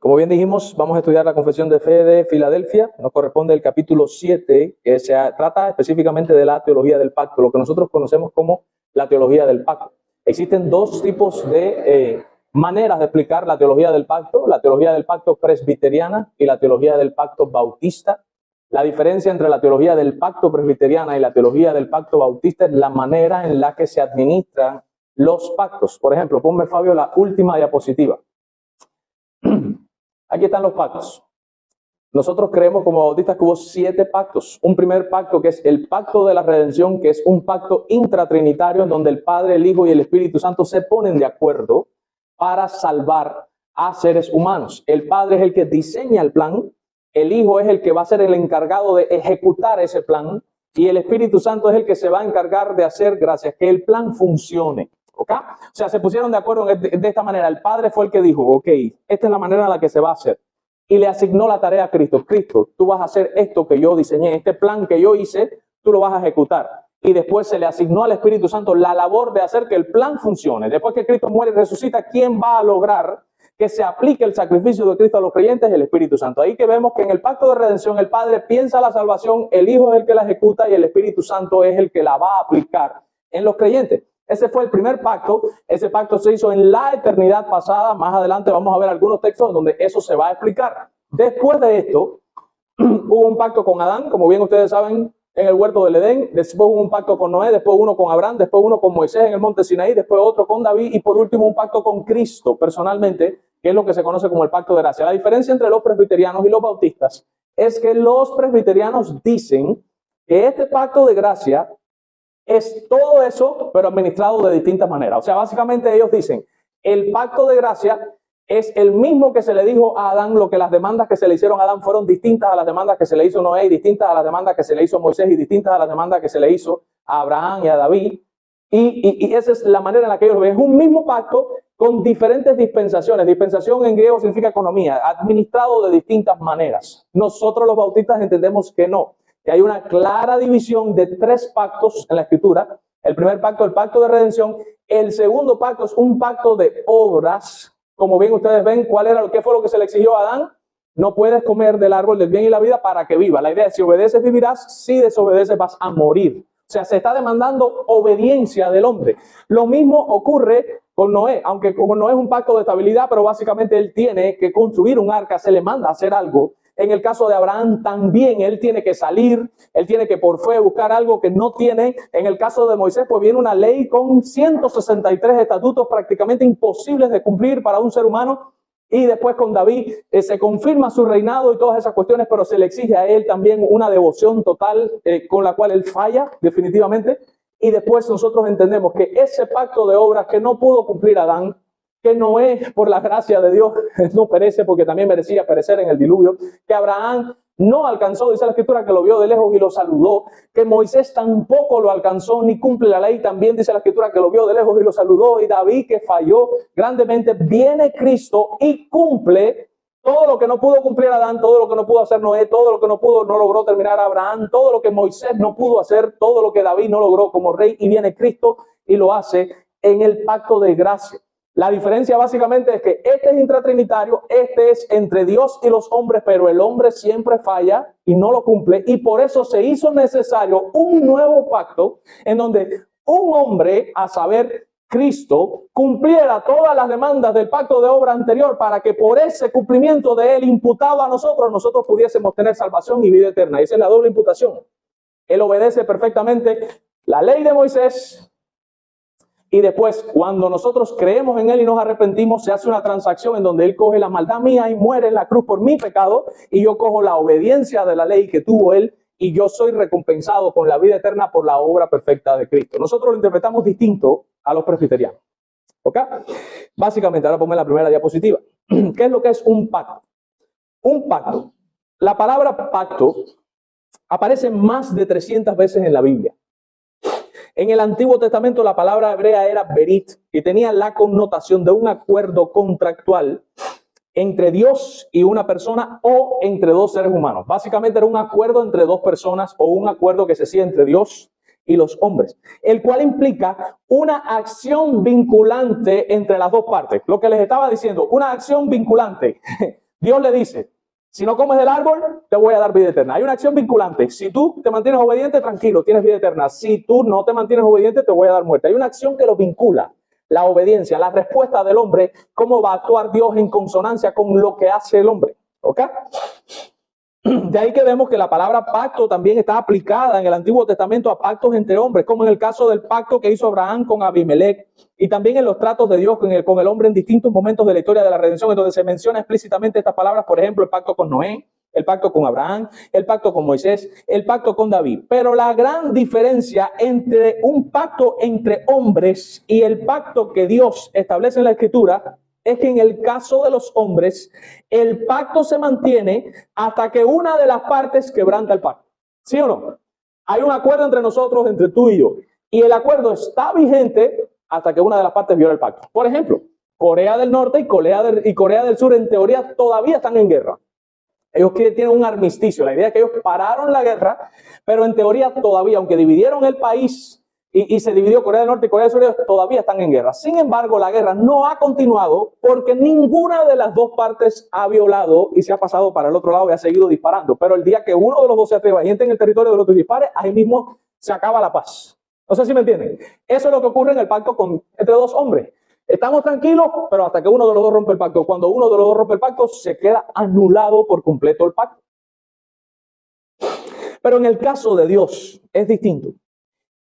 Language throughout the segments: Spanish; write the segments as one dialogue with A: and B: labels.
A: Como bien dijimos, vamos a estudiar la Confesión de Fe de Filadelfia. Nos corresponde el capítulo 7, que se trata específicamente de la teología del pacto, lo que nosotros conocemos como la teología del pacto. Existen dos tipos de maneras de explicar la teología del pacto presbiteriana y la teología del pacto bautista. La diferencia entre la teología del pacto presbiteriana y la teología del pacto bautista es la manera en la que se administran los pactos. Por ejemplo, ponme, Fabio, la última diapositiva. Aquí están los pactos. Nosotros creemos como bautistas que hubo 7 pactos. Un primer pacto que es el pacto de la redención, que es un pacto intratrinitario en donde el Padre, el Hijo y el Espíritu Santo se ponen de acuerdo para salvar a seres humanos. El Padre es el que diseña el plan, el Hijo es el que va a ser el encargado de ejecutar ese plan y el Espíritu Santo es el que se va a encargar de hacer gracias que el plan funcione. ¿Okay? O sea, se pusieron de acuerdo de esta manera. El Padre fue el que dijo, ok, esta es la manera en la que se va a hacer. Y le asignó la tarea a Cristo. Cristo, tú vas a hacer esto que yo diseñé, este plan que yo hice, tú lo vas a ejecutar. Y después se le asignó al Espíritu Santo la labor de hacer que el plan funcione. Después que Cristo muere y resucita, ¿quién va a lograr que se aplique el sacrificio de Cristo a los creyentes? El Espíritu Santo. Ahí que vemos que en el pacto de redención el Padre piensa la salvación, el Hijo es el que la ejecuta y el Espíritu Santo es el que la va a aplicar en los creyentes. Ese fue el primer pacto. Ese pacto se hizo en la eternidad pasada. Más adelante vamos a ver algunos textos donde eso se va a explicar. Después de esto, hubo un pacto con Adán, como bien ustedes saben, en el huerto del Edén. Después hubo un pacto con Noé, después uno con Abraham, después uno con Moisés en el monte Sinaí, después otro con David y por último un pacto con Cristo personalmente, que es lo que se conoce como el pacto de gracia. La diferencia entre los presbiterianos y los bautistas es que los presbiterianos dicen que este pacto de gracia es todo eso, pero administrado de distintas maneras. O sea, básicamente ellos dicen, el pacto de gracia es el mismo que se le dijo a Adán, lo que las demandas que se le hicieron a Adán fueron distintas a las demandas que se le hizo a Noé, y distintas a las demandas que se le hizo a Moisés, y distintas a las demandas que se le hizo a Abraham y a David. Y esa es la manera en la que ellos lo ven. Es un mismo pacto con diferentes dispensaciones. Dispensación en griego significa economía, administrado de distintas maneras. Nosotros los bautistas entendemos que no, que hay una clara división de 3 pactos en la Escritura. El primer pacto, el pacto de redención. El segundo pacto es un pacto de obras. Como bien ustedes ven, ¿qué fue lo que se le exigió a Adán? No puedes comer del árbol del bien y la vida para que viva. La idea es, si obedeces vivirás, si desobedeces vas a morir. O sea, se está demandando obediencia del hombre. Lo mismo ocurre con Noé, aunque con Noé es un pacto de estabilidad, pero básicamente él tiene que construir un arca, se le manda a hacer algo. En el caso de Abraham también él tiene que salir, él tiene que por fe buscar algo que no tiene. En el caso de Moisés pues viene una ley con 163 estatutos prácticamente imposibles de cumplir para un ser humano. Y después con David se confirma su reinado y todas esas cuestiones, pero se le exige a él también una devoción total con la cual él falla definitivamente. Y después nosotros entendemos que ese pacto de obras que no pudo cumplir Adán, que Noé, por la gracia de Dios, no perece porque también merecía perecer en el diluvio, que Abraham no alcanzó, dice la Escritura, que lo vio de lejos y lo saludó, que Moisés tampoco lo alcanzó ni cumple la ley, también dice la Escritura que lo vio de lejos y lo saludó, y David, que falló grandemente, viene Cristo y cumple todo lo que no pudo cumplir Adán, todo lo que no pudo hacer Noé, todo lo que no logró terminar Abraham, todo lo que Moisés no pudo hacer, todo lo que David no logró como rey, y viene Cristo y lo hace en el pacto de gracia. La diferencia básicamente es que este es intratrinitario, este es entre Dios y los hombres, pero el hombre siempre falla y no lo cumple, y por eso se hizo necesario un nuevo pacto en donde un hombre, a saber, Cristo, cumpliera todas las demandas del pacto de obra anterior para que por ese cumplimiento de él imputado a nosotros pudiésemos tener salvación y vida eterna. Esa es la doble imputación. Él obedece perfectamente la ley de Moisés. Y después, cuando nosotros creemos en él y nos arrepentimos, se hace una transacción en donde él coge la maldad mía y muere en la cruz por mi pecado, y yo cojo la obediencia de la ley que tuvo él, y yo soy recompensado con la vida eterna por la obra perfecta de Cristo. Nosotros lo interpretamos distinto a los presbiterianos. ¿Ok? Básicamente, ahora ponme la primera diapositiva. ¿Qué es lo que es un pacto? Un pacto. La palabra pacto aparece más de 300 veces en la Biblia. En el Antiguo Testamento la palabra hebrea era berit y tenía la connotación de un acuerdo contractual entre Dios y una persona o entre 2 seres humanos. Básicamente era un acuerdo entre 2 personas o un acuerdo que se hacía entre Dios y los hombres, el cual implica una acción vinculante entre las 2 partes. Lo que les estaba diciendo, una acción vinculante. Dios le dice, si no comes del árbol, te voy a dar vida eterna. Hay una acción vinculante. Si tú te mantienes obediente, tranquilo, tienes vida eterna. Si tú no te mantienes obediente, te voy a dar muerte. Hay una acción que lo vincula. La obediencia, la respuesta del hombre, cómo va a actuar Dios en consonancia con lo que hace el hombre. ¿Ok? De ahí que vemos que la palabra pacto también está aplicada en el Antiguo Testamento a pactos entre hombres, como en el caso del pacto que hizo Abraham con Abimelech, y también en los tratos de Dios con el hombre en distintos momentos de la historia de la redención, en donde se menciona explícitamente estas palabras, por ejemplo, el pacto con Noé, el pacto con Abraham, el pacto con Moisés, el pacto con David. Pero la gran diferencia entre un pacto entre hombres y el pacto que Dios establece en la Escritura es que en el caso de los hombres, el pacto se mantiene hasta que una de las partes quebranta el pacto. ¿Sí o no? Hay un acuerdo entre nosotros, entre tú y yo, y el acuerdo está vigente hasta que una de las partes viola el pacto. Por ejemplo, Corea del Norte y Corea del Sur en teoría todavía están en guerra. Ellos tienen un armisticio. La idea es que ellos pararon la guerra, pero en teoría todavía, aunque dividieron el país y se dividió Corea del Norte y Corea del Sur, ellos todavía están en guerra. Sin embargo, la guerra no ha continuado porque ninguna de las dos partes ha violado y se ha pasado para el otro lado y ha seguido disparando. Pero el día que uno de los dos se atreva y entre en el territorio del otro y dispare, ahí mismo se acaba la paz. No sé si me entienden. Eso es lo que ocurre en el pacto entre dos hombres. Estamos tranquilos, pero hasta que uno de los dos rompe el pacto. Cuando uno de los dos rompe el pacto, se queda anulado por completo el pacto. Pero en el caso de Dios es distinto.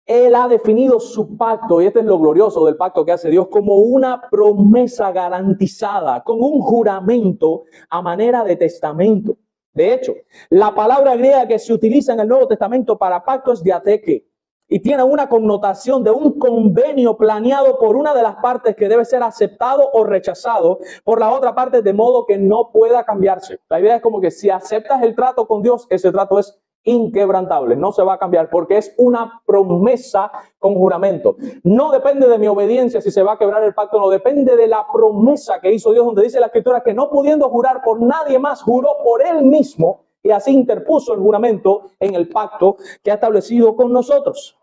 A: Él ha definido su pacto, y este es lo glorioso del pacto que hace Dios, como una promesa garantizada, como un juramento a manera de testamento. De hecho, la palabra griega que se utiliza en el Nuevo Testamento para pacto es diatheke, y tiene una connotación de un convenio planeado por una de las partes que debe ser aceptado o rechazado por la otra parte, de modo que no pueda cambiarse. La idea es como que si aceptas el trato con Dios, ese trato es inquebrantable, no se va a cambiar porque es una promesa con juramento. No depende de mi obediencia si se va a quebrar el pacto, no depende de la promesa que hizo Dios, donde dice la Escritura que no pudiendo jurar por nadie más, juró por él mismo y así interpuso el juramento en el pacto que ha establecido con nosotros.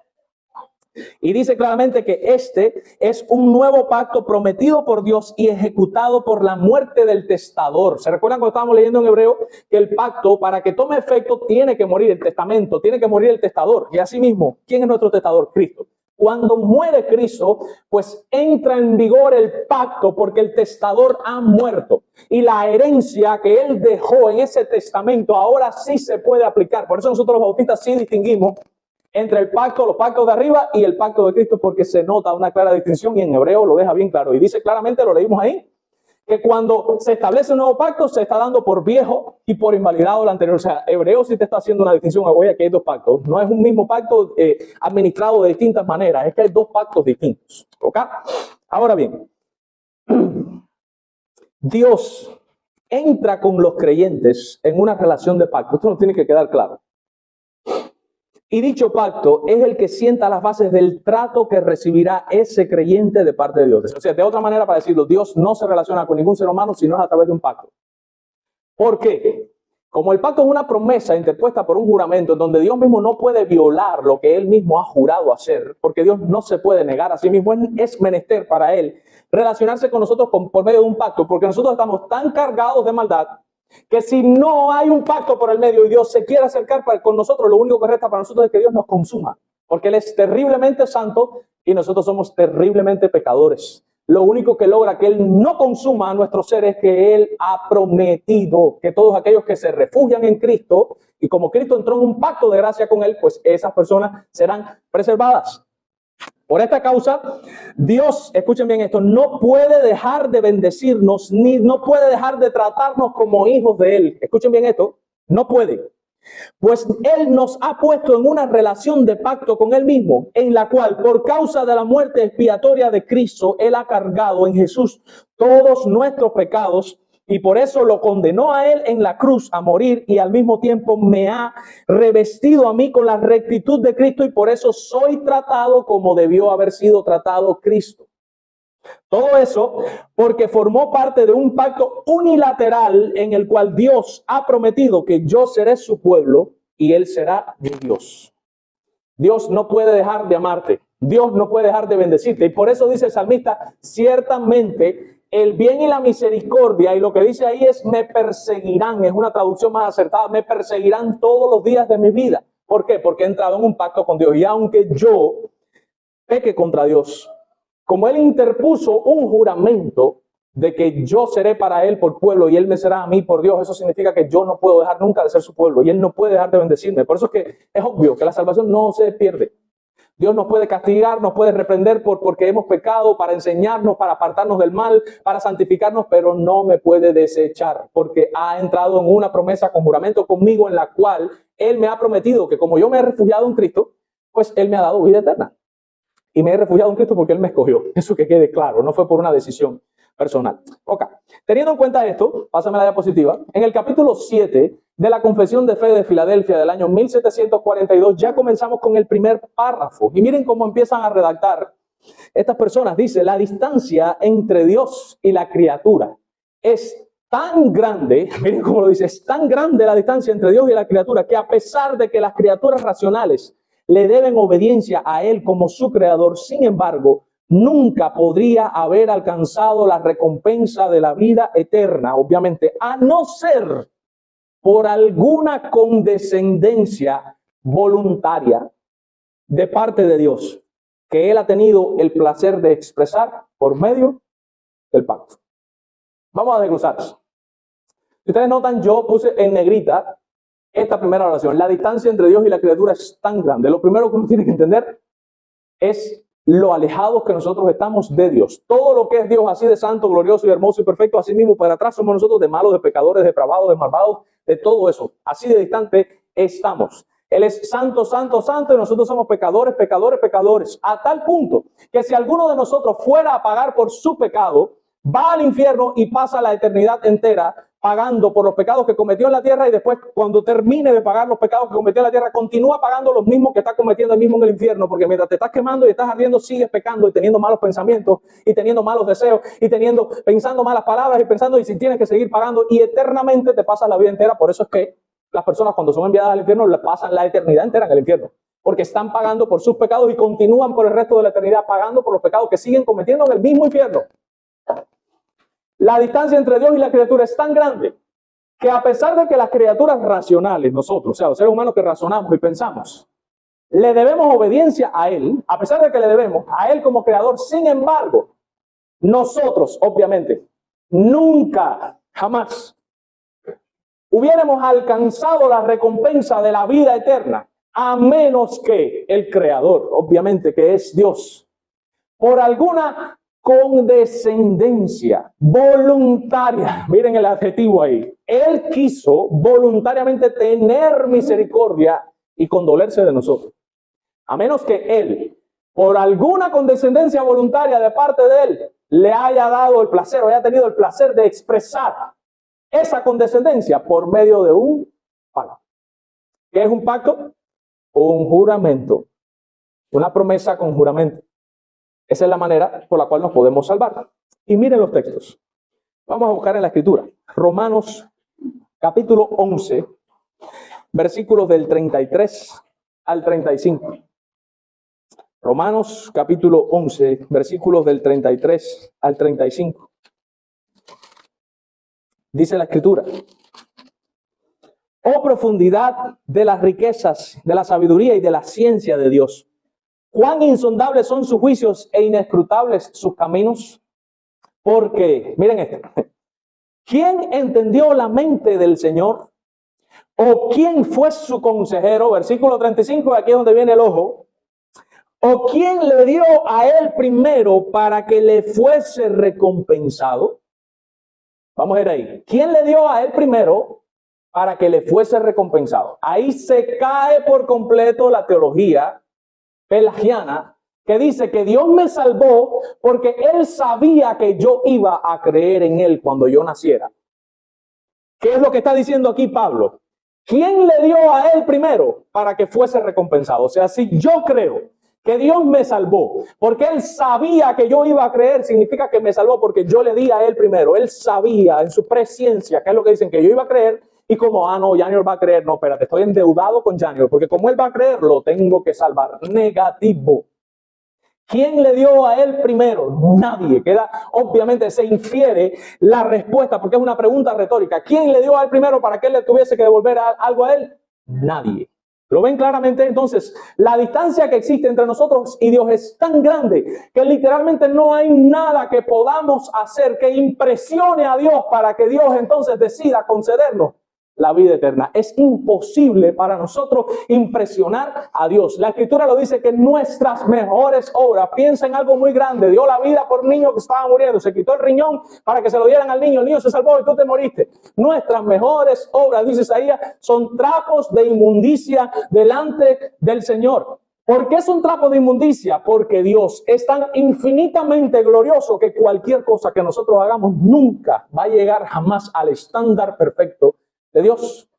A: Y dice claramente que este es un nuevo pacto prometido por Dios y ejecutado por la muerte del testador. ¿Se recuerdan cuando estábamos leyendo en Hebreo que el pacto, para que tome efecto, tiene que morir el testamento, tiene que morir el testador? Y asimismo, ¿quién es nuestro testador? Cristo. Cuando muere Cristo, pues entra en vigor el pacto porque el testador ha muerto. Y la herencia que él dejó en ese testamento ahora sí se puede aplicar. Por eso nosotros los bautistas sí distinguimos entre el pacto, los pactos de arriba y el pacto de Cristo, porque se nota una clara distinción y en Hebreo lo deja bien claro. Y dice claramente, lo leímos ahí, que cuando se establece un nuevo pacto se está dando por viejo y por invalidado el anterior. O sea, Hebreo sí te está haciendo una distinción. Oye, aquí hay dos pactos. No es un mismo pacto administrado de distintas maneras. Es que hay dos pactos distintos. ¿Ok? Ahora bien, Dios entra con los creyentes en una relación de pacto. Esto nos tiene que quedar claro. Y dicho pacto es el que sienta las bases del trato que recibirá ese creyente de parte de Dios. O sea, de otra manera para decirlo, Dios no se relaciona con ningún ser humano si no es a través de un pacto. ¿Por qué? Como el pacto es una promesa interpuesta por un juramento en donde Dios mismo no puede violar lo que Él mismo ha jurado hacer, porque Dios no se puede negar a sí mismo, es menester para Él relacionarse con nosotros por medio de un pacto, porque nosotros estamos tan cargados de maldad que si no hay un pacto por el medio y Dios se quiere acercar con nosotros, lo único que resta para nosotros es que Dios nos consuma, porque Él es terriblemente santo y nosotros somos terriblemente pecadores. Lo único que logra que Él no consuma a nuestros seres es que Él ha prometido que todos aquellos que se refugian en Cristo, y como Cristo entró en un pacto de gracia con Él, pues esas personas serán preservadas. Por esta causa, Dios, escuchen bien esto, no puede dejar de bendecirnos, ni no puede dejar de tratarnos como hijos de Él. Escuchen bien esto, no puede. Pues Él nos ha puesto en una relación de pacto con Él mismo, en la cual, por causa de la muerte expiatoria de Cristo, Él ha cargado en Jesús todos nuestros pecados, y por eso lo condenó a Él en la cruz a morir, y al mismo tiempo me ha revestido a mí con la rectitud de Cristo, y por eso soy tratado como debió haber sido tratado Cristo. Todo eso porque formó parte de un pacto unilateral en el cual Dios ha prometido que yo seré su pueblo y Él será mi Dios. Dios no puede dejar de amarte. Dios no puede dejar de bendecirte. Y por eso dice el salmista, ciertamente el bien y la misericordia, y lo que dice ahí es me perseguirán, es una traducción más acertada, me perseguirán todos los días de mi vida. ¿Por qué? Porque he entrado en un pacto con Dios, y aunque yo peque contra Dios, como Él interpuso un juramento de que yo seré para Él por pueblo y Él me será a mí por Dios, eso significa que yo no puedo dejar nunca de ser su pueblo y Él no puede dejar de bendecirme. Por eso es que es obvio que la salvación no se pierde. Dios nos puede castigar, nos puede reprender porque hemos pecado, para enseñarnos, para apartarnos del mal, para santificarnos, pero no me puede desechar, porque ha entrado en una promesa con juramento conmigo en la cual Él me ha prometido que como yo me he refugiado en Cristo, pues Él me ha dado vida eterna. Y me he refugiado en Cristo porque Él me escogió. Eso que quede claro, no fue por una decisión personal. Ok, teniendo en cuenta esto, pásame la diapositiva, en el capítulo 7 de la Confesión de Fe de Filadelfia del año 1742, ya comenzamos con el primer párrafo. Y miren cómo empiezan a redactar estas personas. Dice, la distancia entre Dios y la criatura es tan grande, miren cómo lo dice, es tan grande la distancia entre Dios y la criatura, que a pesar de que las criaturas racionales le deben obediencia a Él como su creador, sin embargo, nunca podría haber alcanzado la recompensa de la vida eterna, obviamente, a no ser por alguna condescendencia voluntaria de parte de Dios, que Él ha tenido el placer de expresar por medio del pacto. Vamos a desglosar eso. Si ustedes notan, yo puse en negrita esta primera oración. La distancia entre Dios y la criatura es tan grande. Lo primero que uno tiene que entender es lo alejados que nosotros estamos de Dios. Todo lo que es Dios así de santo, glorioso y hermoso y perfecto, así mismo para atrás somos nosotros de malos, de pecadores, de depravados, de malvados, de todo eso. Así de distante estamos. Él es santo, santo, santo y nosotros somos pecadores, pecadores, pecadores. A tal punto que si alguno de nosotros fuera a pagar por su pecado, va al infierno y pasa la eternidad entera pagando por los pecados que cometió en la tierra, y después cuando termine de pagar los pecados que cometió en la tierra, continúa pagando los mismos que está cometiendo el mismo en el infierno, porque mientras te estás quemando y estás ardiendo, sigues pecando y teniendo malos pensamientos y teniendo malos deseos y pensando malas palabras y pensando, y si tienes que seguir pagando, y eternamente te pasas la vida entera. Por eso es que las personas cuando son enviadas al infierno le pasan la eternidad entera en el infierno, porque están pagando por sus pecados y continúan por el resto de la eternidad pagando por los pecados que siguen cometiendo en el mismo infierno. La distancia entre Dios y la criatura es tan grande que a pesar de que las criaturas racionales, nosotros, o sea, los seres humanos que razonamos y pensamos, le debemos obediencia a Él, a pesar de que le debemos a Él como creador, sin embargo, nosotros, obviamente, nunca, jamás, hubiéramos alcanzado la recompensa de la vida eterna, a menos que el creador, obviamente, que es Dios, por alguna condescendencia voluntaria, miren el adjetivo ahí, Él quiso voluntariamente tener misericordia y condolerse de nosotros. A menos que Él, por alguna condescendencia voluntaria de parte de Él, le haya dado el placer o haya tenido el placer de expresar esa condescendencia por medio de un pacto. ¿Qué es un pacto? Un juramento, una promesa con juramento. Esa es la manera por la cual nos podemos salvar. Y miren los textos. Vamos a buscar en la Escritura. Romanos capítulo 11, versículos del 33 al 35. Romanos capítulo 11, versículos del 33 al 35. Dice la Escritura: oh profundidad de las riquezas, de la sabiduría y de la ciencia de Dios. Cuán insondables son sus juicios e inescrutables sus caminos. Porque, miren esto, ¿quién entendió la mente del Señor? ¿O quién fue su consejero? Versículo 35, aquí es donde viene el ojo. ¿O quién le dio a él primero para que le fuese recompensado? Vamos a ir ahí. ¿Quién le dio a él primero para que le fuese recompensado? Ahí se cae por completo la teología pelagiana que dice que Dios me salvó porque Él sabía que yo iba a creer en Él cuando yo naciera. ¿Qué es lo que está diciendo aquí Pablo? ¿Quién le dio a Él primero para que fuese recompensado? O sea, si yo creo que Dios me salvó porque Él sabía que yo iba a creer, significa que me salvó porque yo le di a Él primero. Él sabía en su presciencia, que es lo que dicen, que yo iba a creer. Y como, no, Janior va a creer. No, espérate, estoy endeudado con Janior, porque como él va a creer, lo tengo que salvar. Negativo. ¿Quién le dio a él primero? Nadie. Obviamente se infiere la respuesta porque es una pregunta retórica. ¿Quién le dio a él primero para que él le tuviese que devolver algo a él? Nadie. ¿Lo ven claramente? Entonces, la distancia que existe entre nosotros y Dios es tan grande que literalmente no hay nada que podamos hacer que impresione a Dios para que Dios entonces decida concedernos la vida eterna. Es imposible para nosotros impresionar a Dios. La Escritura lo dice que nuestras mejores obras, piensa en algo muy grande, dio la vida por un niño que estaba muriendo, se quitó el riñón para que se lo dieran al niño, el niño se salvó y tú te moriste. Nuestras mejores obras, dice Isaías, son trapos de inmundicia delante del Señor. ¿Por qué son trapos de inmundicia? Porque Dios es tan infinitamente glorioso que cualquier cosa que nosotros hagamos nunca va a llegar jamás al estándar perfecto de Dios.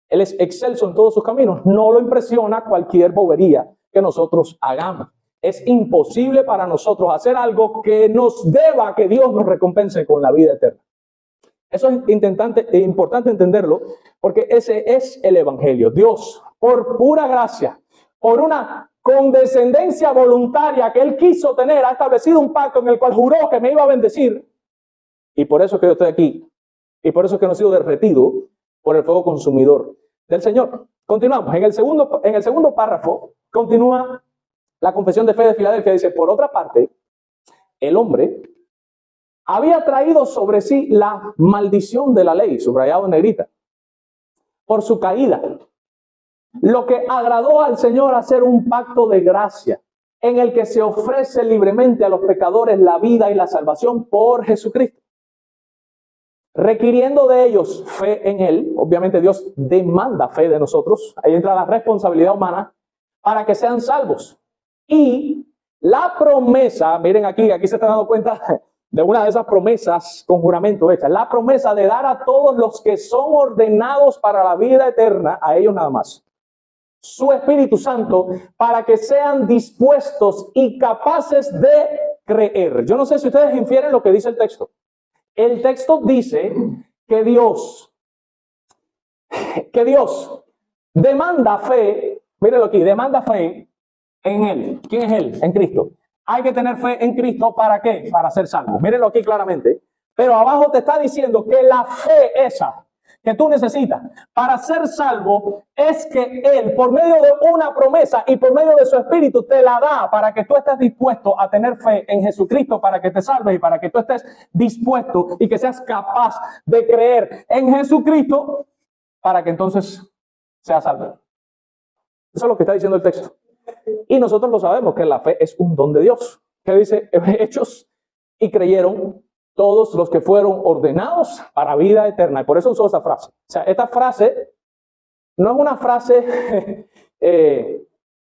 A: Él es excelso en todos sus caminos. No lo impresiona cualquier bobería que nosotros hagamos. Es imposible para nosotros hacer algo que nos deba que Dios nos recompense con la vida eterna. Eso es importante entenderlo porque ese es el evangelio. Dios, por pura gracia, por una condescendencia voluntaria que Él quiso tener, ha establecido un pacto en el cual juró que me iba a bendecir. Y por eso es que yo estoy aquí. Y por eso es que no he sido derretido por el fuego consumidor del Señor. Continuamos. En el segundo párrafo continúa la confesión de fe de Filadelfia. Dice, por otra parte, el hombre había traído sobre sí la maldición de la ley, subrayado en negrita, por su caída. Lo que agradó al Señor hacer un pacto de gracia en el que se ofrece libremente a los pecadores la vida y la salvación por Jesucristo, requiriendo de ellos fe en Él. Obviamente Dios demanda fe de nosotros. Ahí entra la responsabilidad humana para que sean salvos. Y la promesa, miren aquí se están dando cuenta de una de esas promesas con juramento hechas. La promesa de dar a todos los que son ordenados para la vida eterna, a ellos nada más, su Espíritu Santo para que sean dispuestos y capaces de creer. Yo no sé si ustedes infieren lo que dice el texto. El texto dice que Dios demanda fe, mírenlo aquí, demanda fe en Él. ¿Quién es Él? En Cristo. Hay que tener fe en Cristo, ¿para qué? Para ser salvo. Mírenlo aquí claramente. Pero abajo te está diciendo que la fe esa que tú necesitas para ser salvo es que Él, por medio de una promesa y por medio de su Espíritu, te la da para que tú estés dispuesto a tener fe en Jesucristo para que te salves y para que tú estés dispuesto y que seas capaz de creer en Jesucristo para que entonces seas salvo. Eso es lo que está diciendo el texto. Y nosotros lo sabemos, que la fe es un don de Dios. ¿Qué dice Hechos? Y creyeron todos los que fueron ordenados para vida eterna. Y por eso usó esa frase. O sea, esta frase no es una frase,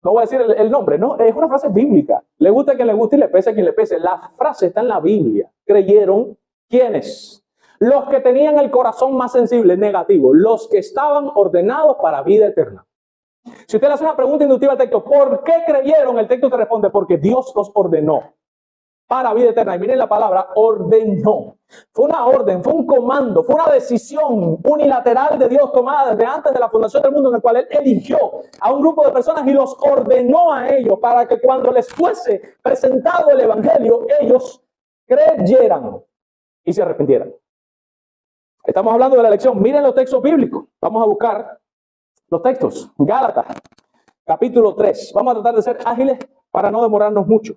A: no voy a decir el nombre, no, es una frase bíblica. Le gusta a quien le guste y le pese a quien le pese. La frase está en la Biblia. Creyeron, ¿quiénes? Los que tenían el corazón más sensible, negativo. Los que estaban ordenados para vida eterna. Si usted le hace una pregunta inductiva al texto, ¿por qué creyeron? El texto te responde, porque Dios los ordenó para vida eterna. Y miren la palabra, ordenó. Fue una orden, fue un comando, fue una decisión unilateral de Dios tomada desde antes de la fundación del mundo, en el cual Él eligió a un grupo de personas y los ordenó a ellos para que cuando les fuese presentado el evangelio, ellos creyeran y se arrepintieran. Estamos hablando de la elección. Miren los textos bíblicos. Vamos a buscar los textos. Gálatas, capítulo 3. Vamos a tratar de ser ágiles para no demorarnos mucho.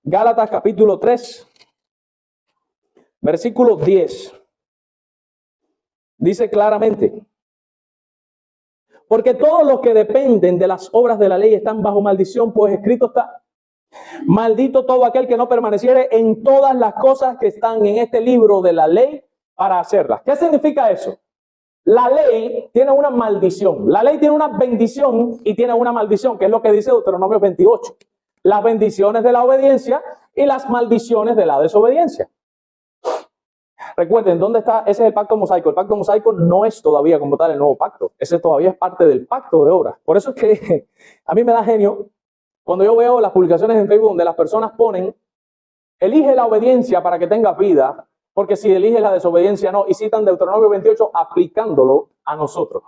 A: Gálatas, capítulo 3, versículo 10. Dice claramente: porque todos los que dependen de las obras de la ley están bajo maldición, pues escrito está: maldito todo aquel que no permaneciere en todas las cosas que están en este libro de la ley para hacerlas. ¿Qué significa eso? La ley tiene una maldición. La ley tiene una bendición y tiene una maldición, que es lo que dice Deuteronomio 28. Las bendiciones de la obediencia y las maldiciones de la desobediencia. Recuerden, ¿dónde está? Ese es el pacto mosaico. El pacto mosaico no es todavía como tal el nuevo pacto. Ese todavía es parte del pacto de obras. Por eso es que a mí me da genio cuando yo veo las publicaciones en Facebook donde las personas ponen: elige la obediencia para que tengas vida, porque si eliges la desobediencia no. Y citan Deuteronomio 28 aplicándolo a nosotros.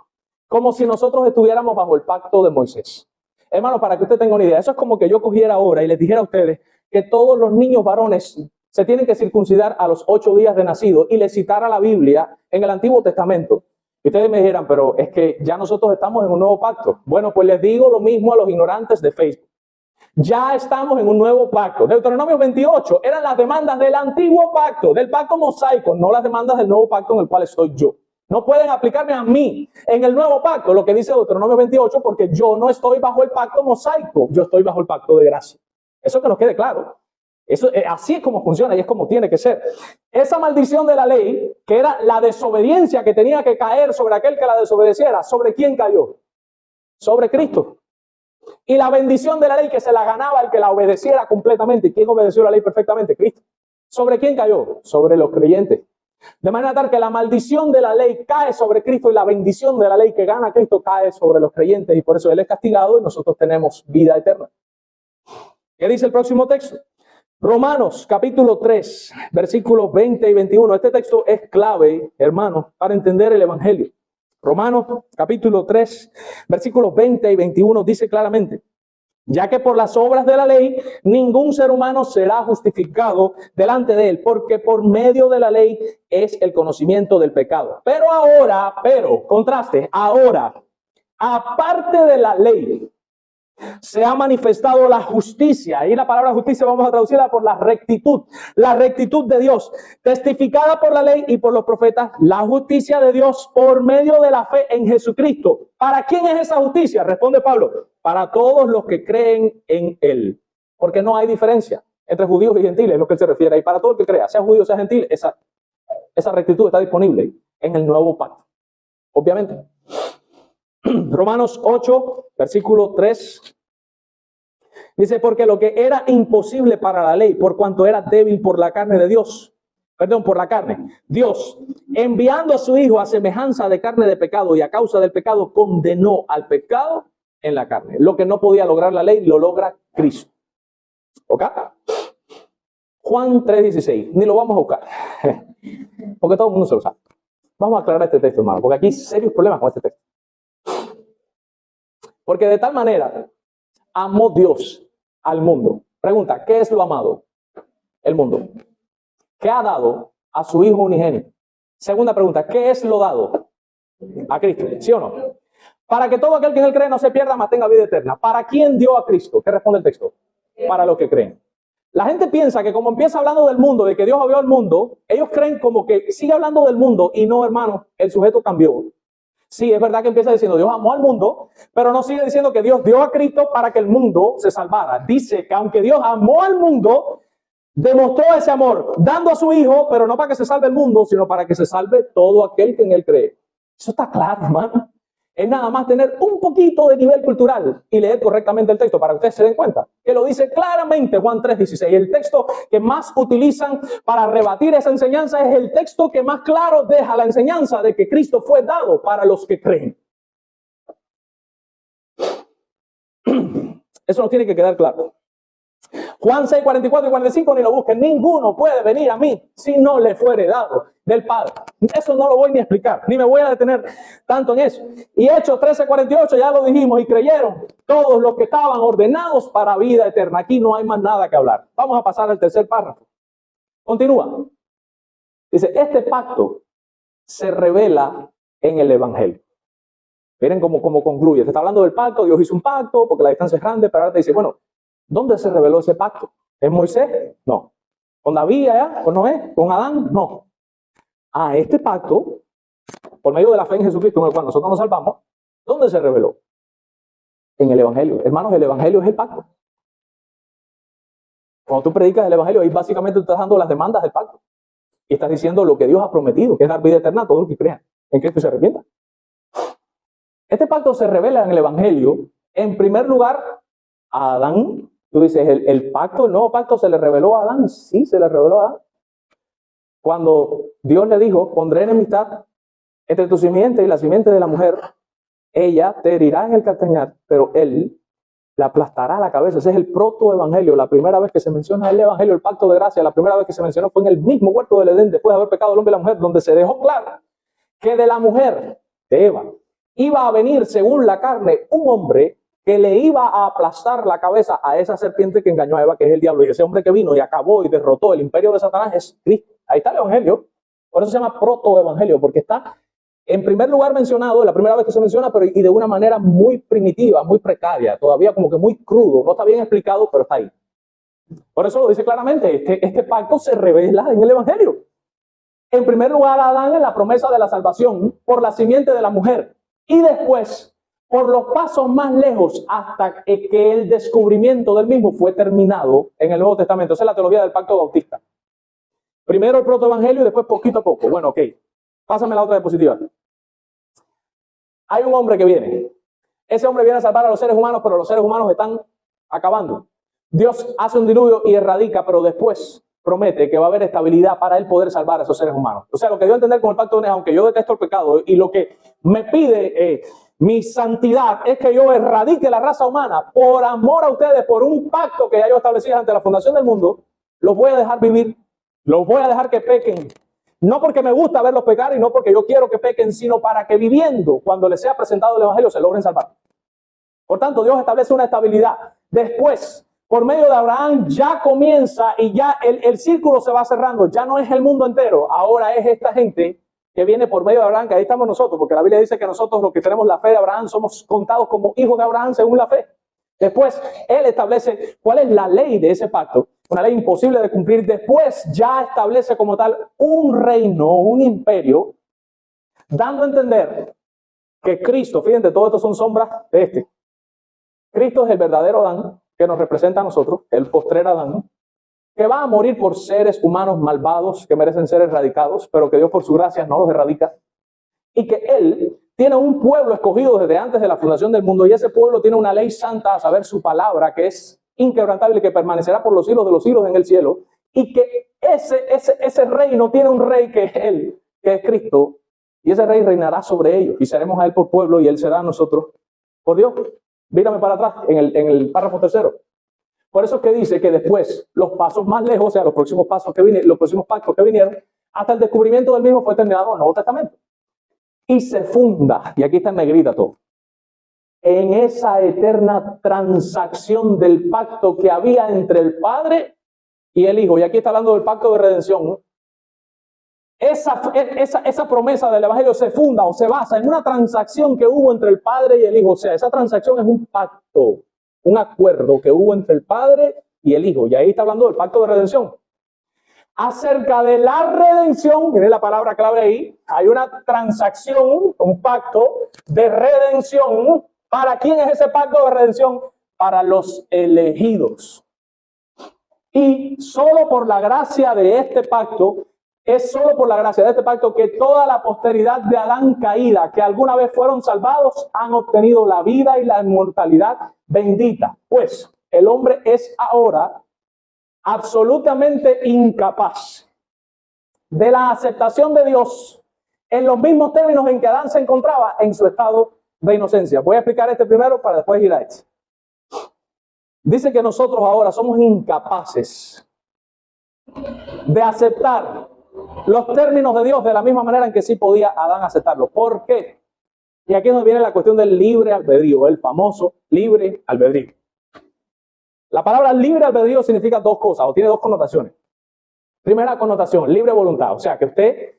A: Como si nosotros estuviéramos bajo el pacto de Moisés. Hermano, para que usted tenga una idea, eso es como que yo cogiera ahora y les dijera a ustedes que todos los niños varones se tienen que circuncidar a los 8 días de nacido y les citara la Biblia en el Antiguo Testamento. Y ustedes me dijeran, pero es que ya nosotros estamos en un nuevo pacto. Bueno, pues les digo lo mismo a los ignorantes de Facebook. Ya estamos en un nuevo pacto. Deuteronomio 28 eran las demandas del antiguo pacto, del pacto mosaico, no las demandas del nuevo pacto en el cual estoy yo. No pueden aplicarme a mí en el nuevo pacto lo que dice Deuteronomio 28 porque yo no estoy bajo el pacto mosaico, yo estoy bajo el pacto de gracia. Eso que nos quede claro. Eso, así es como funciona y es como tiene que ser. Esa maldición de la ley, que era la desobediencia que tenía que caer sobre aquel que la desobedeciera, ¿sobre quién cayó? Sobre Cristo. Y la bendición de la ley que se la ganaba el que la obedeciera completamente. ¿Y quién obedeció la ley perfectamente? Cristo. ¿Sobre quién cayó? Sobre los creyentes. De manera tal que la maldición de la ley cae sobre Cristo y la bendición de la ley que gana Cristo cae sobre los creyentes. Y por eso Él es castigado y nosotros tenemos vida eterna. ¿Qué dice el próximo texto? Romanos capítulo 3, versículos 20 y 21. Este texto es clave, hermanos, para entender el Evangelio. Romanos capítulo 3, versículos 20 y 21 dice claramente: ya que por las obras de la ley ningún ser humano será justificado delante de él, porque por medio de la ley es el conocimiento del pecado. Contraste, ahora, aparte de la ley, se ha manifestado la justicia, y la palabra justicia vamos a traducirla por la rectitud de Dios, testificada por la ley y por los profetas, la justicia de Dios por medio de la fe en Jesucristo. ¿Para quién es esa justicia? Responde Pablo: para todos los que creen en Él, porque no hay diferencia entre judíos y gentiles, es lo que él se refiere, y para todo el que crea, sea judío o sea gentil, esa rectitud está disponible en el nuevo pacto, obviamente. Romanos 8, versículo 3, dice: porque lo que era imposible para la ley, por cuanto era débil por la carne de Dios, por la carne, Dios, enviando a su Hijo a semejanza de carne de pecado y a causa del pecado, condenó al pecado en la carne. Lo que no podía lograr la ley, lo logra Cristo. ¿Ok? Juan 3:16, ni lo vamos a buscar, porque todo el mundo se lo sabe. Vamos a aclarar este texto, hermano, porque aquí hay serios problemas con este texto. Porque de tal manera amó Dios al mundo. Pregunta: ¿qué es lo amado? El mundo. ¿Qué ha dado a su Hijo unigénito? Segunda pregunta: ¿qué es lo dado? A Cristo. ¿Sí o no? Para que todo aquel que en él cree no se pierda, mas tenga vida eterna. ¿Para quién dio a Cristo? ¿Qué responde el texto? Para los que creen. La gente piensa que como empieza hablando del mundo, de que Dios abrió el mundo, ellos creen como que sigue hablando del mundo y no, hermano, el sujeto cambió. Sí, es verdad que empieza diciendo Dios amó al mundo, pero no sigue diciendo que Dios dio a Cristo para que el mundo se salvara. Dice que aunque Dios amó al mundo, demostró ese amor dando a su Hijo, pero no para que se salve el mundo, sino para que se salve todo aquel que en él cree. Eso está claro, hermano. Es nada más tener un poquito de nivel cultural y leer correctamente el texto para que ustedes se den cuenta que lo dice claramente Juan 3:16. El texto que más utilizan para rebatir esa enseñanza es el texto que más claro deja la enseñanza de que Cristo fue dado para los que creen. Eso nos tiene que quedar claro. Juan 6, 44 y 45, ni lo busquen. Ninguno puede venir a mí si no le fuere dado del Padre. Eso no lo voy ni a explicar, ni me voy a detener tanto en eso. Y Hechos 13, 48, ya lo dijimos, y creyeron todos los que estaban ordenados para vida eterna. Aquí no hay más nada que hablar. Vamos a pasar al tercer párrafo. Continúa. Dice: este pacto se revela en el Evangelio. Miren cómo concluye. Se está hablando del pacto, Dios hizo un pacto porque la distancia es grande, pero ahora te dice, bueno, ¿dónde se reveló ese pacto? ¿En Moisés? No. ¿Con David allá? ¿Con Noé? ¿Con Adán? No. Este pacto, por medio de la fe en Jesucristo, en el cual nosotros nos salvamos, ¿dónde se reveló? En el Evangelio. Hermanos, el Evangelio es el pacto. Cuando tú predicas el Evangelio, ahí básicamente tú estás dando las demandas del pacto. Y estás diciendo lo que Dios ha prometido, que es dar vida eterna a todos los que crean en Cristo y se arrepientan. Este pacto se revela en el Evangelio, en primer lugar, a Adán. Tú dices, el pacto, el nuevo pacto se le reveló a Adán. Sí, se le reveló a Adán. Cuando Dios le dijo, pondré enemistad entre tu simiente y la simiente de la mujer, ella te herirá en el calcañar, pero él le aplastará la cabeza. Ese es el protoevangelio. La primera vez que se menciona el evangelio, el pacto de gracia, la primera vez que se mencionó fue en el mismo huerto del Edén, después de haber pecado el hombre y la mujer, donde se dejó claro que de la mujer, de Eva, iba a venir según la carne un hombre que le iba a aplastar la cabeza a esa serpiente que engañó a Eva, que es el diablo. Y ese hombre que vino y acabó y derrotó el imperio de Satanás es Cristo. Ahí está el evangelio. Por eso se llama protoevangelio, porque está en primer lugar mencionado, la primera vez que se menciona, pero y de una manera muy primitiva, muy precaria, todavía como que muy crudo. No está bien explicado, pero está ahí. Por eso lo dice claramente, este pacto se revela en el evangelio. En primer lugar, a Adán en la promesa de la salvación por la simiente de la mujer. Y después, por los pasos más lejos hasta que el descubrimiento del mismo fue terminado en el Nuevo Testamento. Esa es la teología del pacto bautista. Primero el protoevangelio y después poquito a poco. Bueno, ok. Pásame la otra diapositiva. Hay un hombre que viene. Ese hombre viene a salvar a los seres humanos, pero los seres humanos están acabando. Dios hace un diluvio y erradica, pero después promete que va a haber estabilidad para él poder salvar a esos seres humanos. O sea, lo que yo entender con el pacto de Unidad, aunque yo detesto el pecado y lo que me pide mi santidad es que yo erradique la raza humana por amor a ustedes, por un pacto que ya yo establecí ante la fundación del mundo, los voy a dejar vivir, los voy a dejar que pequen. No porque me gusta verlos pecar y no porque yo quiero que pequen, sino para que viviendo, cuando les sea presentado el evangelio, se logren salvar. Por tanto, Dios establece una estabilidad. Después, por medio de Abraham, ya comienza y ya el círculo se va cerrando. Ya no es el mundo entero, ahora es esta gente que viene por medio de Abraham, que ahí estamos nosotros, porque la Biblia dice que nosotros los que tenemos la fe de Abraham somos contados como hijos de Abraham según la fe. Después, él establece cuál es la ley de ese pacto, una ley imposible de cumplir. Después ya establece como tal un reino, un imperio, dando a entender que Cristo, fíjense, todo esto son sombras de este. Cristo es el verdadero Adán, que nos representa a nosotros, el postrer Adán, que va a morir por seres humanos malvados que merecen ser erradicados, pero que Dios por su gracia no los erradica, y que Él tiene un pueblo escogido desde antes de la fundación del mundo, y ese pueblo tiene una ley santa, a saber, su palabra, que es inquebrantable y que permanecerá por los siglos de los siglos en el cielo, y que ese reino tiene un rey que es Él, que es Cristo, y ese rey reinará sobre ellos, y seremos a Él por pueblo, y Él será a nosotros por Dios. Mírame para atrás, en el párrafo tercero. Por eso es que dice que después, los pasos más lejos, o sea, los próximos pasos que vinieron, los próximos pactos que vinieron, hasta el descubrimiento del mismo fue terminado en el Nuevo Testamento. Y se funda, y aquí está en negrita todo, en esa eterna transacción del pacto que había entre el Padre y el Hijo. Y aquí está hablando del pacto de redención, ¿no? Esa promesa del Evangelio se funda o se basa en una transacción que hubo entre el Padre y el Hijo. O sea, esa transacción es un pacto, un acuerdo que hubo entre el Padre y el Hijo. Y ahí está hablando del pacto de redención. Acerca de la redención, miren la palabra clave ahí, hay una transacción, un pacto de redención. ¿Para quién es ese pacto de redención? Para los elegidos. Y solo por la gracia de este pacto, es solo por la gracia de este pacto que toda la posteridad de Adán caída, que alguna vez fueron salvados, han obtenido la vida y la inmortalidad bendita. Pues el hombre es ahora absolutamente incapaz de la aceptación de Dios en los mismos términos en que Adán se encontraba en su estado de inocencia. Voy a explicar este primero para después ir a este. Dice que nosotros ahora somos incapaces de aceptar los términos de Dios de la misma manera en que sí podía Adán aceptarlo. ¿Por qué? Y aquí es donde viene la cuestión del libre albedrío, el famoso libre albedrío. La palabra libre albedrío significa dos cosas, o tiene dos connotaciones. Primera connotación, libre voluntad. O sea, que usted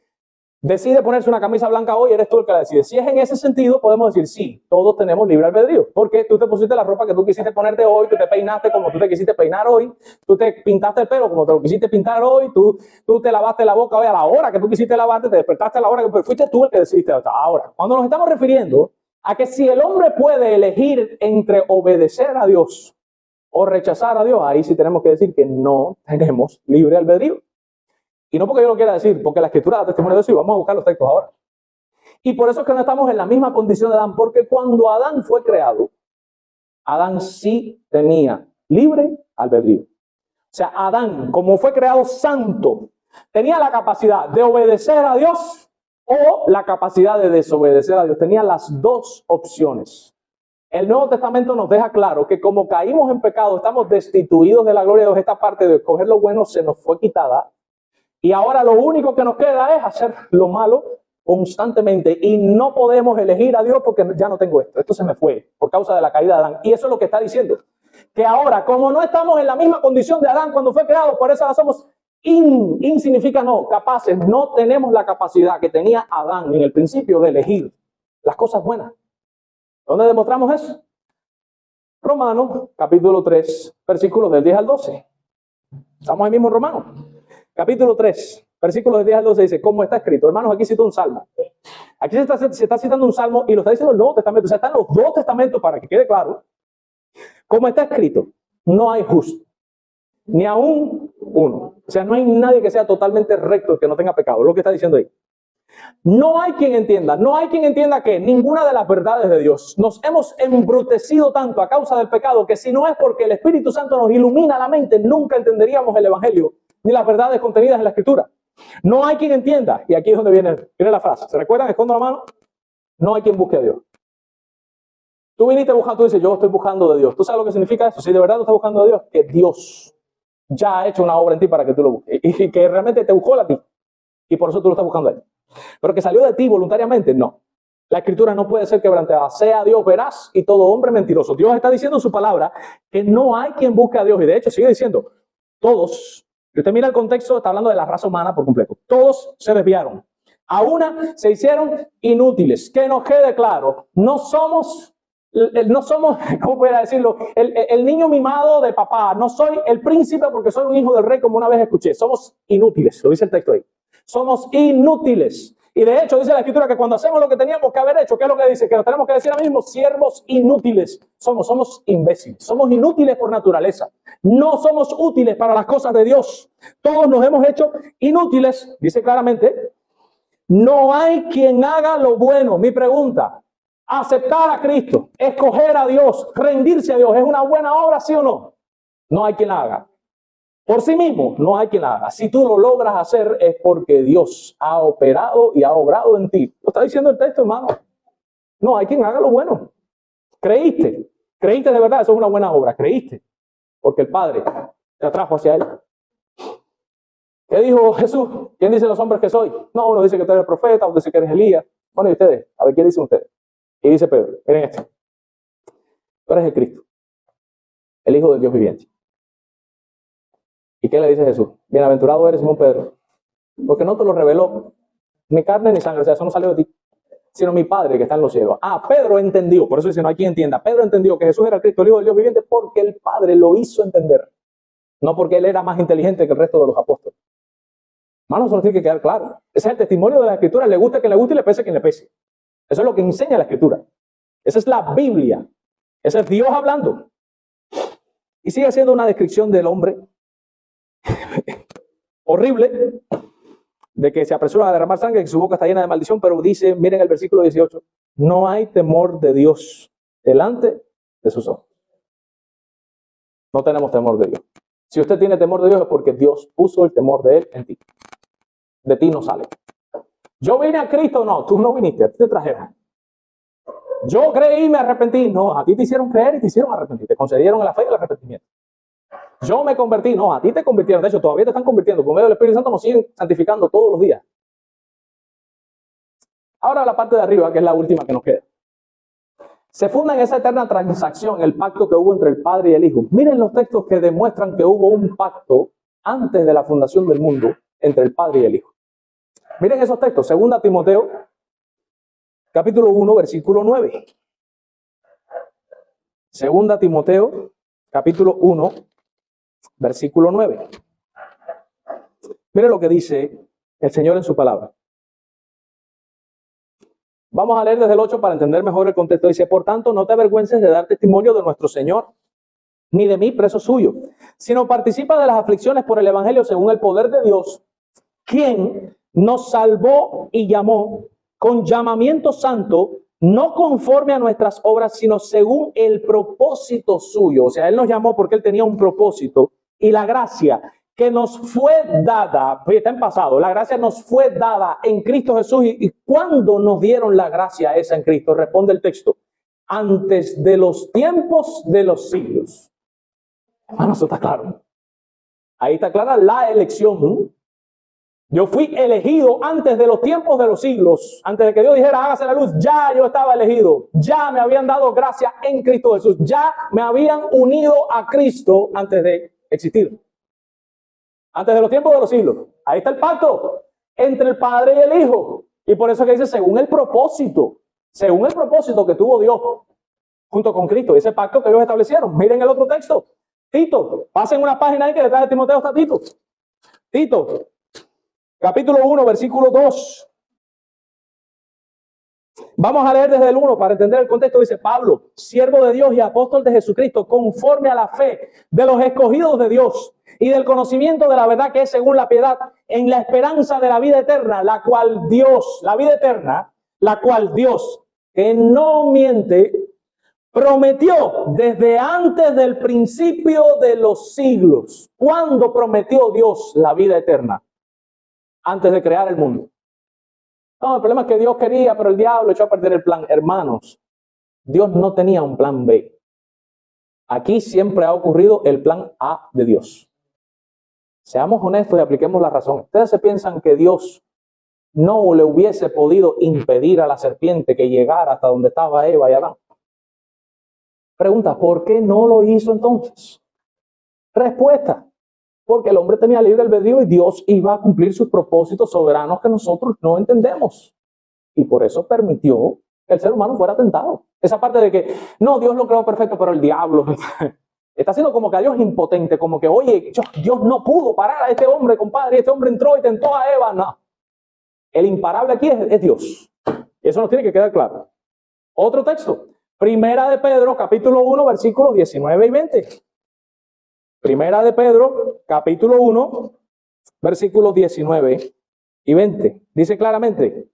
A: decide ponerse una camisa blanca hoy, eres tú el que la decide. Si es en ese sentido, podemos decir, sí, todos tenemos libre albedrío. Porque tú te pusiste la ropa que tú quisiste ponerte hoy, tú te peinaste como tú te quisiste peinar hoy, tú te pintaste el pelo como te lo quisiste pintar hoy, tú te lavaste la boca hoy a la hora que tú quisiste lavarte, te despertaste a la hora que fuiste tú el que decidiste hasta ahora. Cuando nos estamos refiriendo a que si el hombre puede elegir entre obedecer a Dios o rechazar a Dios, ahí sí tenemos que decir que no tenemos libre albedrío. Y no porque yo lo quiera decir, porque la Escritura da testimonio de eso y vamos a buscar los textos ahora. Y por eso es que no estamos en la misma condición de Adán, porque cuando Adán fue creado, Adán sí tenía libre albedrío. O sea, Adán, como fue creado santo, tenía la capacidad de obedecer a Dios o la capacidad de desobedecer a Dios. Tenía las dos opciones. El Nuevo Testamento nos deja claro que como caímos en pecado, estamos destituidos de la gloria de Dios. Esta parte de escoger lo bueno se nos fue quitada. Y ahora lo único que nos queda es hacer lo malo constantemente y no podemos elegir a Dios porque ya no tengo esto se me fue por causa de la caída de Adán. Y eso es lo que está diciendo, que ahora como no estamos en la misma condición de Adán cuando fue creado, por eso ahora somos significa no, capaces, no tenemos la capacidad que tenía Adán en el principio de elegir las cosas buenas. ¿Dónde demostramos eso? Romanos capítulo 3, versículos del 10 al 12. Estamos ahí mismo en Romanos. Capítulo 3, versículos del 10 al 12 dice, como está escrito. Hermanos, aquí cito un salmo. Aquí se está citando un salmo y lo está diciendo el Nuevo Testamento. O sea, están los dos testamentos para que quede claro. Como está escrito, no hay justo, ni aún uno. O sea, no hay nadie que sea totalmente recto y que no tenga pecado. Lo que está diciendo ahí. No hay quien entienda que ninguna de las verdades de Dios. Nos hemos embrutecido tanto a causa del pecado que si no es porque el Espíritu Santo nos ilumina la mente, nunca entenderíamos el Evangelio ni las verdades contenidas en la Escritura. No hay quien entienda, y aquí es donde viene la frase. ¿Se recuerdan? Escondo la mano. No hay quien busque a Dios. Tú viniste buscando, tú dices, yo estoy buscando de Dios. ¿Tú sabes lo que significa eso? Si de verdad tú estás buscando de Dios, que Dios ya ha hecho una obra en ti para que tú lo busques. Y que realmente te buscó a ti. Y por eso tú lo estás buscando a Él. Pero que salió de ti voluntariamente, no. La Escritura no puede ser quebrantada. Sea Dios veraz y todo hombre mentiroso. Dios está diciendo en su palabra que no hay quien busque a Dios. Y de hecho sigue diciendo, todos, si usted mira el contexto, está hablando de la raza humana por completo. Todos se desviaron. A una se hicieron inútiles. Que nos quede claro, no somos, ¿cómo pudiera decirlo? El niño mimado de papá. No soy el príncipe porque soy un hijo del rey, como una vez escuché. Somos inútiles, lo dice el texto ahí. Somos inútiles. Y de hecho dice la Escritura que cuando hacemos lo que teníamos que haber hecho, ¿qué es lo que dice? Que nos tenemos que decir ahora mismo, siervos inútiles. Somos imbéciles. Somos inútiles por naturaleza. No somos útiles para las cosas de Dios. Todos nos hemos hecho inútiles, dice claramente. No hay quien haga lo bueno. Mi pregunta, aceptar a Cristo, escoger a Dios, rendirse a Dios, ¿es una buena obra, sí o no? No hay quien la haga. Por sí mismo, no hay quien la haga. Si tú lo logras hacer es porque Dios ha operado y ha obrado en ti. Lo está diciendo el texto, hermano. No hay quien haga lo bueno. Creíste de verdad, eso es una buena obra. Creíste, porque el Padre te atrajo hacia Él. ¿Qué dijo Jesús? ¿Quién dicen los hombres que soy? No, uno dice que tú eres el profeta, otro dice que eres Elías. Bueno, ¿y ustedes? A ver, ¿qué dicen ustedes? Y dice Pedro, miren esto. Tú eres el Cristo, el Hijo del Dios viviente. ¿Y qué le dice Jesús? Bienaventurado eres, Simón Pedro, porque no te lo reveló ni carne ni sangre, o sea, eso no salió de ti, sino mi Padre que está en los cielos. Pedro entendió, por eso dice, no hay quien entienda. Pedro entendió que Jesús era el Cristo, el Hijo del Dios viviente, porque el Padre lo hizo entender, no porque él era más inteligente que el resto de los apóstoles. Hermanos, eso nos tiene que quedar claro. Ese es el testimonio de la Escritura, le gusta a quien le guste y le pese a quien le pese. Eso es lo que enseña la Escritura. Esa es la Biblia. Ese es Dios hablando. Y sigue haciendo una descripción del hombre horrible, de que se apresura a derramar sangre, que su boca está llena de maldición, pero dice, miren el versículo 18, no hay temor de Dios delante de sus ojos. No tenemos temor de Dios. Si usted tiene temor de Dios es porque Dios puso el temor de Él en ti. De ti no sale. Yo vine a Cristo, no, tú no viniste, a ti te trajeron. Yo creí y me arrepentí, no, a ti te hicieron creer y te hicieron arrepentir, te concedieron la fe y el arrepentimiento. Yo me convertí, no, a ti te convirtieron, de hecho todavía te están convirtiendo, por medio del Espíritu Santo nos siguen santificando todos los días. Ahora la parte de arriba, que es la última que nos queda. Se funda en esa eterna transacción el pacto que hubo entre el Padre y el Hijo. Miren los textos que demuestran que hubo un pacto antes de la fundación del mundo entre el Padre y el Hijo. Miren esos textos, 2 Timoteo, capítulo 1, versículo 9. 2 Timoteo, capítulo 1, versículo 9. Miren lo que dice el Señor en su palabra. Vamos a leer desde el 8 para entender mejor el contexto. Dice, por tanto, no te avergüences de dar testimonio de nuestro Señor, ni de mí, preso suyo, sino participa de las aflicciones por el Evangelio según el poder de Dios, quien nos salvó y llamó con llamamiento santo, no conforme a nuestras obras, sino según el propósito suyo. O sea, Él nos llamó porque Él tenía un propósito, y la gracia que nos fue dada, está en pasado, la gracia nos fue dada en Cristo Jesús. ¿Y cuándo nos dieron la gracia esa en Cristo? Responde el texto, antes de los tiempos de los siglos. Hermano, eso está claro. Ahí está clara la elección Yo fui elegido antes de los tiempos de los siglos, antes de que Dios dijera hágase la luz, ya yo estaba elegido, ya me habían dado gracia en Cristo Jesús, ya me habían unido a Cristo antes de existir. Antes de los tiempos de los siglos. Ahí está el pacto entre el Padre y el Hijo. Y por eso que dice según el propósito que tuvo Dios junto con Cristo, ese pacto que ellos establecieron. Miren el otro texto. Tito, pasen una página ahí que detrás de Timoteo está Tito. Tito, capítulo 1, versículo 2. Vamos a leer desde el 1 para entender el contexto. Dice Pablo, siervo de Dios y apóstol de Jesucristo, conforme a la fe de los escogidos de Dios y del conocimiento de la verdad que es según la piedad, en la esperanza de la vida eterna, la cual Dios, que no miente, prometió desde antes del principio de los siglos. ¿Cuándo prometió Dios la vida eterna? Antes de crear el mundo. No, el problema es que Dios quería, pero el diablo echó a perder el plan. Hermanos, Dios no tenía un plan B. Aquí siempre ha ocurrido el plan A de Dios. Seamos honestos y apliquemos la razón. Ustedes se piensan que Dios no le hubiese podido impedir a la serpiente que llegara hasta donde estaba Eva y Adán. Pregunta, ¿por qué no lo hizo entonces? Respuesta, porque el hombre tenía libre albedrío y Dios iba a cumplir sus propósitos soberanos que nosotros no entendemos. Y por eso permitió que el ser humano fuera tentado. Esa parte de que, no, Dios lo creó perfecto, pero el diablo está haciendo como que a Dios es impotente, como que, oye, Dios no pudo parar a este hombre, compadre, y este hombre entró y tentó a Eva. No, el imparable aquí es Dios. Y eso nos tiene que quedar claro. Otro texto, Primera de Pedro, capítulo 1, versículos 19 y 20. Primera de Pedro, capítulo 1, versículos 19 y 20. Dice claramente,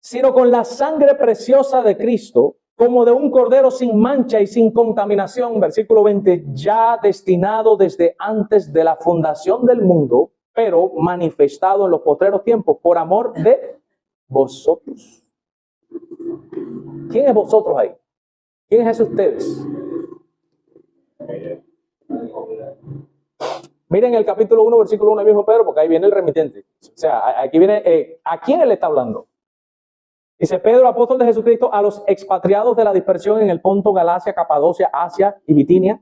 A: sino con la sangre preciosa de Cristo, como de un cordero sin mancha y sin contaminación, versículo 20, ya destinado desde antes de la fundación del mundo, pero manifestado en los postreros tiempos por amor de vosotros. ¿Quién es vosotros ahí? ¿Quién es ese ustedes? Miren el capítulo 1, versículo 1 del mismo Pedro, porque ahí viene el remitente. O sea, aquí viene, ¿a quién él está hablando? Dice Pedro, apóstol de Jesucristo, a los expatriados de la dispersión en el Ponto, Galacia, Capadocia, Asia y Bitinia,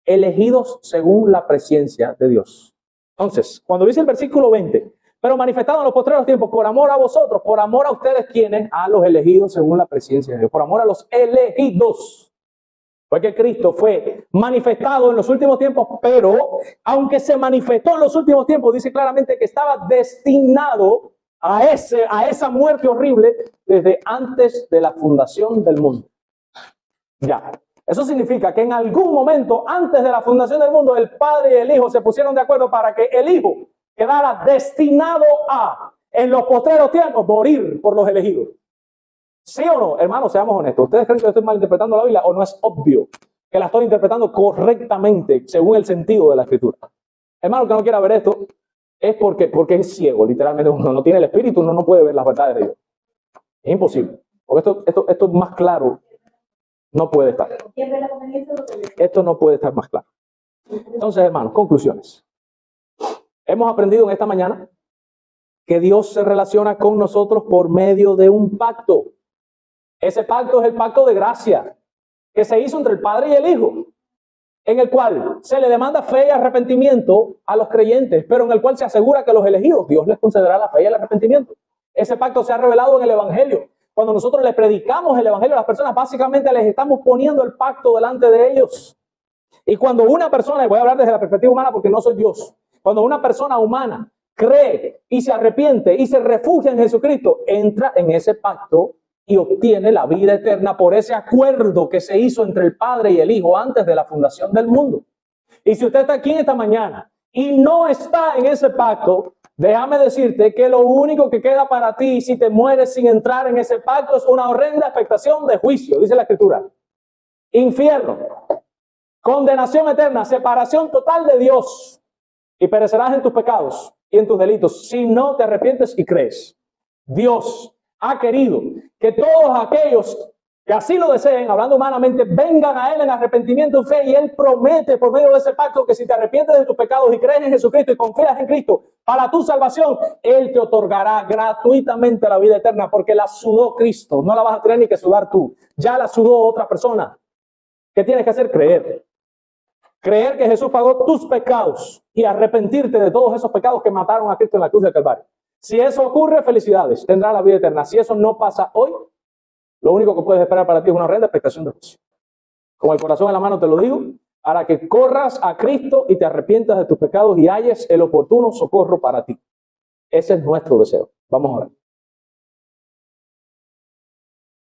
A: elegidos según la presciencia de Dios. Entonces, cuando dice el versículo 20, pero manifestado en los postreros tiempos, por amor a vosotros, por amor a ustedes, ¿quiénes? A los elegidos según la presciencia de Dios, por amor a los elegidos. Porque Cristo fue manifestado en los últimos tiempos, pero aunque se manifestó en los últimos tiempos, dice claramente que estaba destinado a esa muerte horrible desde antes de la fundación del mundo. Ya. Eso significa que en algún momento, antes de la fundación del mundo, el Padre y el Hijo se pusieron de acuerdo para que el Hijo quedara destinado a, en los postreros tiempos, morir por los elegidos. ¿Sí o no? Hermanos, seamos honestos. ¿Ustedes creen que yo estoy malinterpretando la Biblia o no es obvio que la estoy interpretando correctamente según el sentido de la Escritura? Hermano, que no quiera ver esto es porque es ciego, literalmente. Uno no tiene el Espíritu, uno no puede ver las verdades de Dios. Es imposible. Porque esto más claro no puede estar. Esto no puede estar más claro. Entonces, hermanos, conclusiones. Hemos aprendido en esta mañana que Dios se relaciona con nosotros por medio de un pacto. Ese pacto es el pacto de gracia que se hizo entre el Padre y el Hijo, en el cual se le demanda fe y arrepentimiento a los creyentes, pero en el cual se asegura que los elegidos, Dios les concederá la fe y el arrepentimiento. Ese pacto se ha revelado en el Evangelio. Cuando nosotros les predicamos el Evangelio a las personas, básicamente les estamos poniendo el pacto delante de ellos. Y cuando una persona, y voy a hablar desde la perspectiva humana porque no soy Dios, cuando una persona humana cree y se arrepiente y se refugia en Jesucristo, entra en ese pacto y obtiene la vida eterna por ese acuerdo que se hizo entre el Padre y el Hijo antes de la fundación del mundo. Y si usted está aquí esta mañana y no está en ese pacto, déjame decirte que lo único que queda para ti si te mueres sin entrar en ese pacto es una horrenda expectación de juicio, dice la Escritura. Infierno, condenación eterna, separación total de Dios, y perecerás en tus pecados y en tus delitos si no te arrepientes y crees. Dios ha querido que todos aquellos que así lo deseen, hablando humanamente, vengan a Él en arrepentimiento y fe, y Él promete por medio de ese pacto que si te arrepientes de tus pecados y crees en Jesucristo y confías en Cristo para tu salvación, Él te otorgará gratuitamente la vida eterna, porque la sudó Cristo, no la vas a tener ni que sudar tú, ya la sudó otra persona. ¿Qué tienes que hacer? Creer. Creer que Jesús pagó tus pecados y arrepentirte de todos esos pecados que mataron a Cristo en la cruz del Calvario. Si eso ocurre, felicidades, tendrás la vida eterna. Si eso no pasa hoy, lo único que puedes esperar para ti es una horrenda expectación de juicio. Con el corazón en la mano te lo digo, para que corras a Cristo y te arrepientas de tus pecados y halles el oportuno socorro para ti. Ese es nuestro deseo. Vamos a orar.